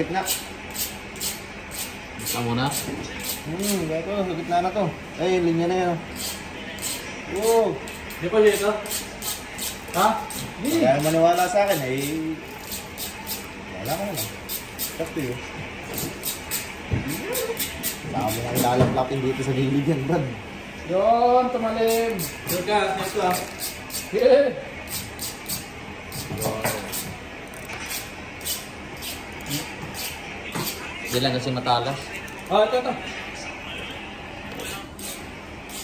gitna. Basta muna. Ito, sa gitna na to. Ay, linya na yan. Oh. Di pa dito? Ha? Kaya maniwala sa akin, wala ka naman. Sakto yun. Saka mo nang lalaplapin dito sa gilid yan, Brad. Yun, tumalim. Sure ka, next lang. Yeah. Hindi lang kasi matalas. Oh, ito.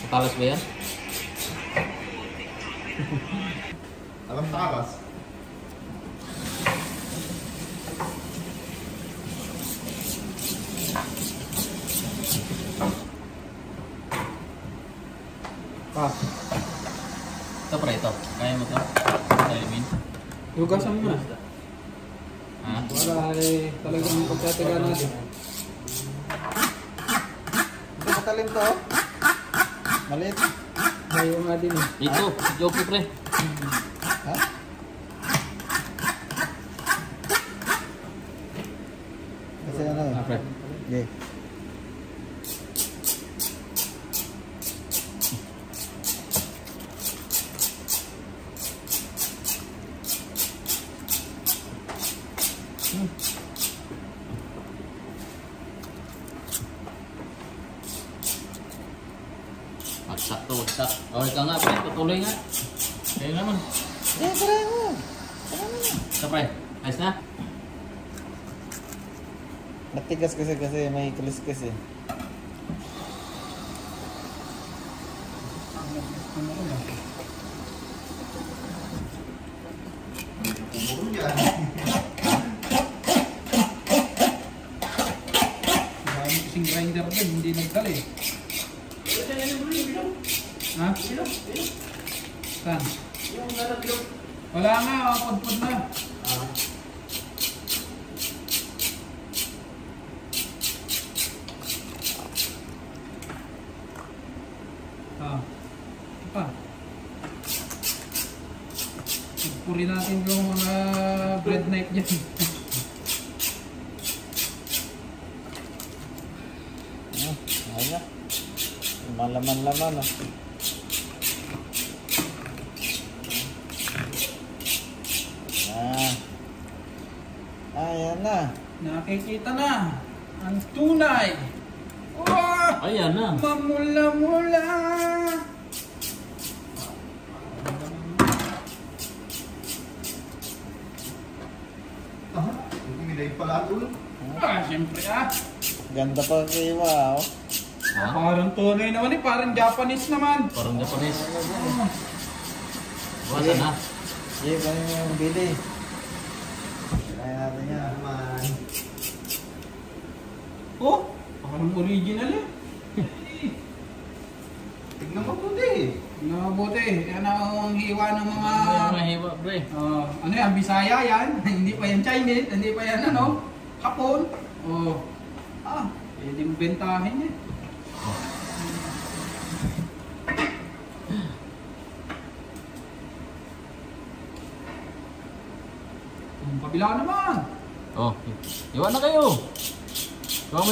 Matalas ba yan? Alam takas. Ito pre, ito. Kaya mo ito? Alimin? Hugasan mo na. Ha? Para talagang pagtataga natin. Ito matalim to. Maliit. Ayaw nga din eh. Ito, joke pre. Ha? Kasi ano? Pre. Okay. Wagsak to, wagsak. O, ikaw nga pre, tutuloy nga. Kaya naman. Tara mo. Ito pre, ayos na? Matigas kasi may kilis eh. Marami kasing grinder din, hindi nagdala eh. Ha? Saan? Wala nga, pudpud na. Ito pa. Puri natin yung mga bread knife dyan. Ayan. Malaman-laman ah. Ayan na. Nakikita na ang tunay. Oh! Ayan na. Mamula-mula. Umilig pala ulo. Siyempre ah. Ganda pa kayo ah. Ha? Parang tunay naman eh, parang Japanese naman. Parang Japanese. Wala na. Sige, kung yung bili. Kaya natin yan. Oh, parang original eh. Tignan mo po din. Mabuti, yan ang hiwa ng mga... Mahiwa pre. ano yan, Bisaya yan. Hindi pa yan Chinese, hindi pa yan ano, Hapon. Pwedeng bentahin eh. Yung kabila naman. Oh, iwan na kayo. Iwan mo